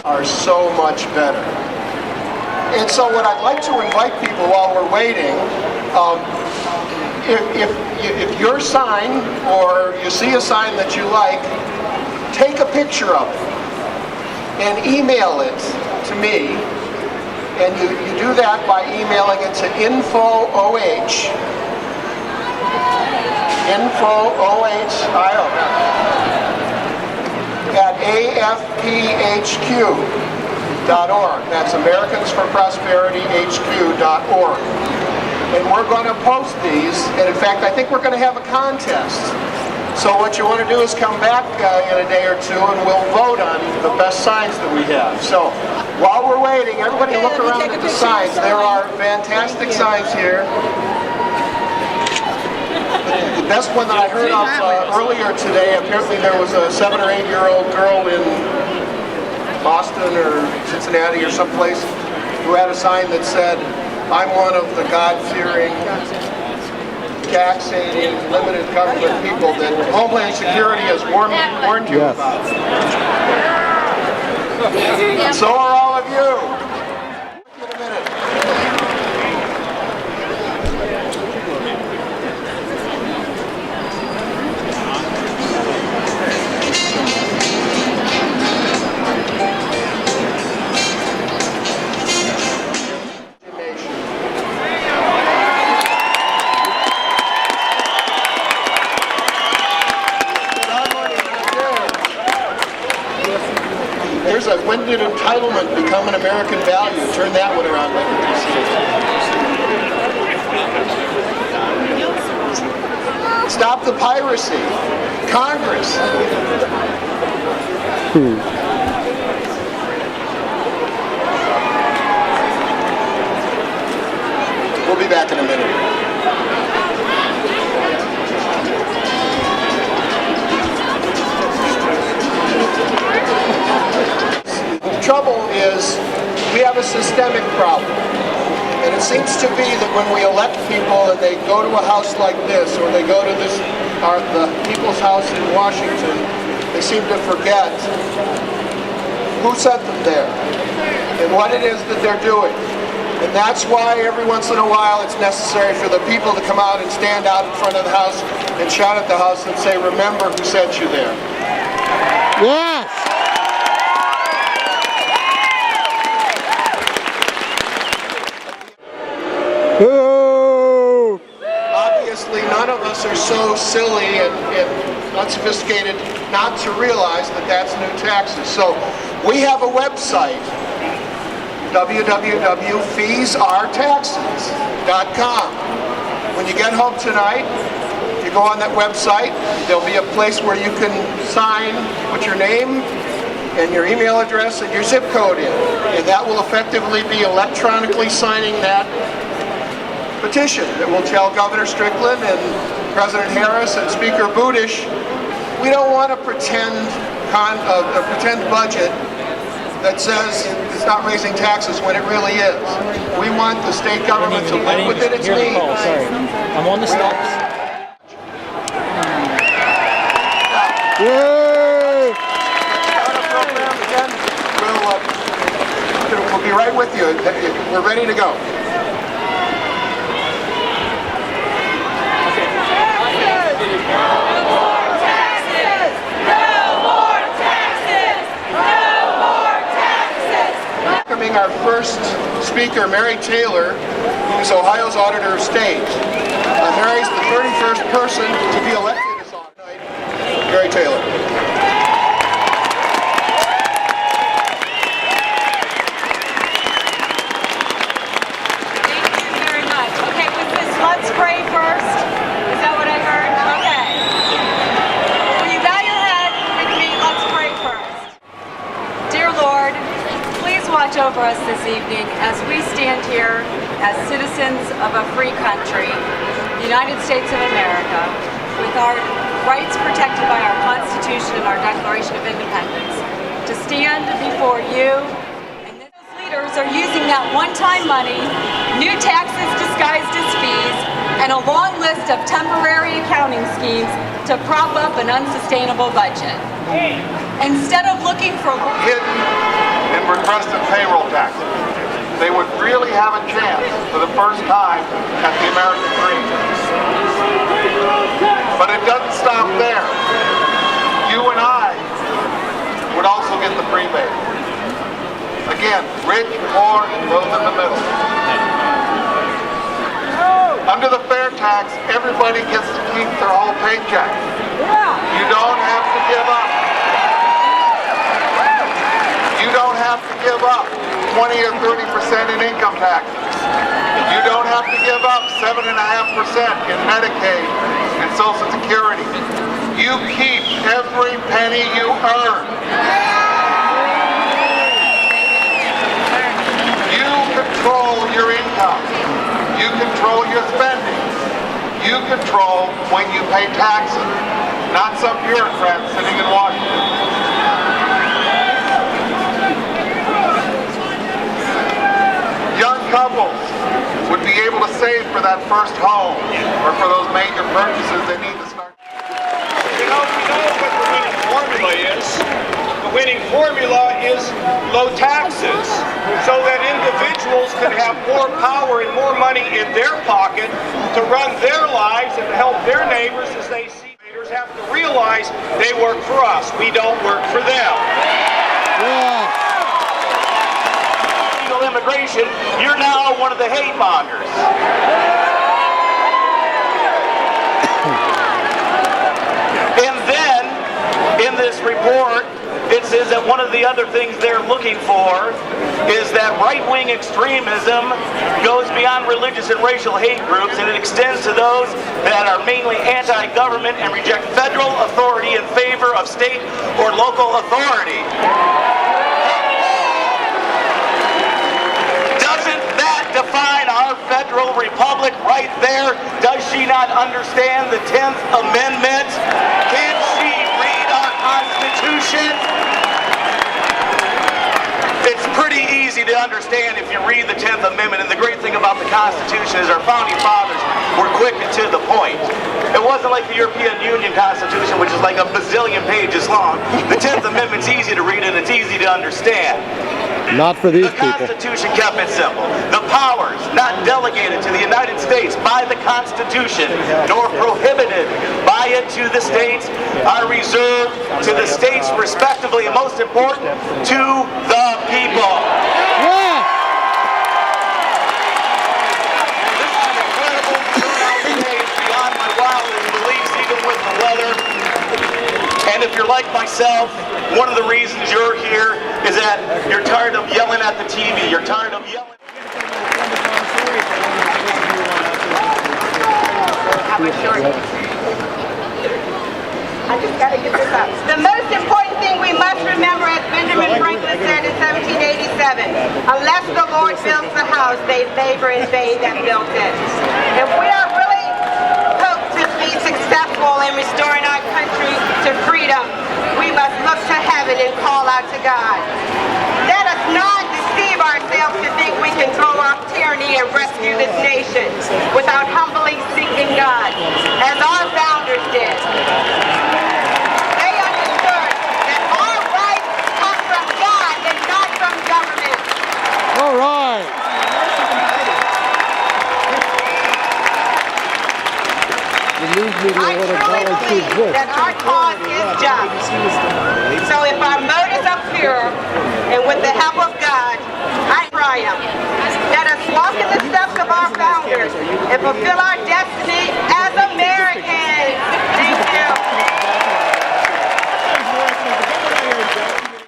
are so much better. And so what I'd like to invite people while we're waiting, if your sign or you see a sign that you like, take a picture of it and email it to me. And you do that by emailing it to info-oh at afphq.org. That's AmericansForProsperityHQ.org. And we're going to post these, and in fact I think we're going to have a contest. So what you want to do is come back in a day or two and we'll vote on the best signs that we have. So while we're waiting, everybody look around at the signs. There are fantastic signs here. The best one that I heard of earlier today, apparently there was a 7 or 8 year old girl in Boston or Cincinnati or someplace who had a sign that said, "I'm one of the God-fearing, taxating, limited government people that Homeland Security has warned you about." And so are all of you. In a minute. There's a "when did entitlement become an American value?" Turn that one around. Stop the piracy. Congress. We'll be back in a minute. The trouble is we have a systemic problem. And it seems to be that when we elect people and they go to a house like this, or they go to the People's House in Washington, they seem to forget who sent them there and what it is that they're doing. And that's why every once in a while it's necessary for the people to come out and stand out in front of the house and shout at the house and say, "Remember who sent you there." Yes! Ooh. Obviously, none of us are so silly and unsophisticated not to realize that that's new taxes. So we have a website, www.feesaaretaxes.com. When you get home tonight, you go on that website, there'll be a place where you can sign, put your name and your email address and your zip code in. And that will effectively be electronically signing that petition that will tell Governor Strickland and President Harris and Speaker Buttigieg, we don't want a pretend budget that says it's not raising taxes when it really is. We want the state government to live within its means. Sorry, I'm on the steps. Yay! We'll be right with you. We're ready to go. Our first speaker, Mary Taylor, who is Ohio's Auditor of State. Mary's the 31st person to be elected as auditor tonight. Mary Taylor. Thank you very much. Okay, with this, let's pray first. Is that what I heard? Okay. Will you bow your head with me? Let's pray first. Dear Lord, please watch over us this evening as we stand here as citizens of a free country, the United States of America, with our rights protected by our Constitution and our Declaration of Independence, to stand before you. And those leaders are using that one-time money, new taxes disguised as fees, and a long list of temporary accounting schemes to prop up an unsustainable budget. Instead of looking for hidden and requested payroll taxes, they would really have a chance for the first time at the American dream. But it doesn't stop there. You and I would also get the rebate. Again, rich, poor, and those in the middle. Under the fair tax, everybody gets to keep their whole paycheck. You don't have to give up. You don't have to give up 20 or 30% in income taxes. You don't have to give up 7.5% in Medicaid and Social Security. You keep every penny you earn. You control your income. You control your spending. You control when you pay taxes, not some bureaucrat sitting in Washington. Young couples would be able to save for that first home or for those major purchases they need to start. You know, we know what the winning formula is. The winning formula is low taxes, so that individuals can have more power and more money in their pocket to run their lives and to help their neighbors as they see. Leaders have to realize they work for us. We don't work for them. Yes. Illegal immigration, you're now one of the hate mongers. And then, in this report, it says that one of the other things they're looking for is that right-wing extremism goes beyond religious and racial hate groups, and it extends to those that are mainly anti-government and reject federal authority in favor of state or local authority. Doesn't that define our federal republic right there? Does she not understand the 10th Amendment? Can she read our Constitution? It's pretty easy to understand if you read the 10th Amendment, and the great thing about the Constitution is our founding fathers were quick and to the point. It wasn't like the European Union Constitution, which is like a bazillion pages long. The 10th Amendment's easy to read and it's easy to understand. Not for these The people. Constitution kept it simple. The powers not delegated to the United States by the Constitution, nor prohibited by it to the states, are reserved to the states respectively, and most important, to the people. Yeah. This is an incredible turnout today. It's beyond my wildest beliefs, even with the weather. And if you're like myself, one of the reasons you're here is that you're tired of yelling at the TV. You're tired of yelling. I just got to get this up. The most important thing we must remember, as Benjamin Franklin said in 1787, unless the Lord builds the house, they labor in vain that built it. If we are really hoped to be successful in restoring our country to freedom, we must look to heaven and call out to God. Let us not deceive ourselves to think we can throw off tyranny and rescue this nation without humbly seeking God, as our founders did. They understood that our rights come from God and not from government. All right. The news media I would have truly gone to believe this. that our cause is just. So if our motives are pure, and with the help of God, I triumph. Let us walk in the steps of our founders and fulfill our destiny as Americans.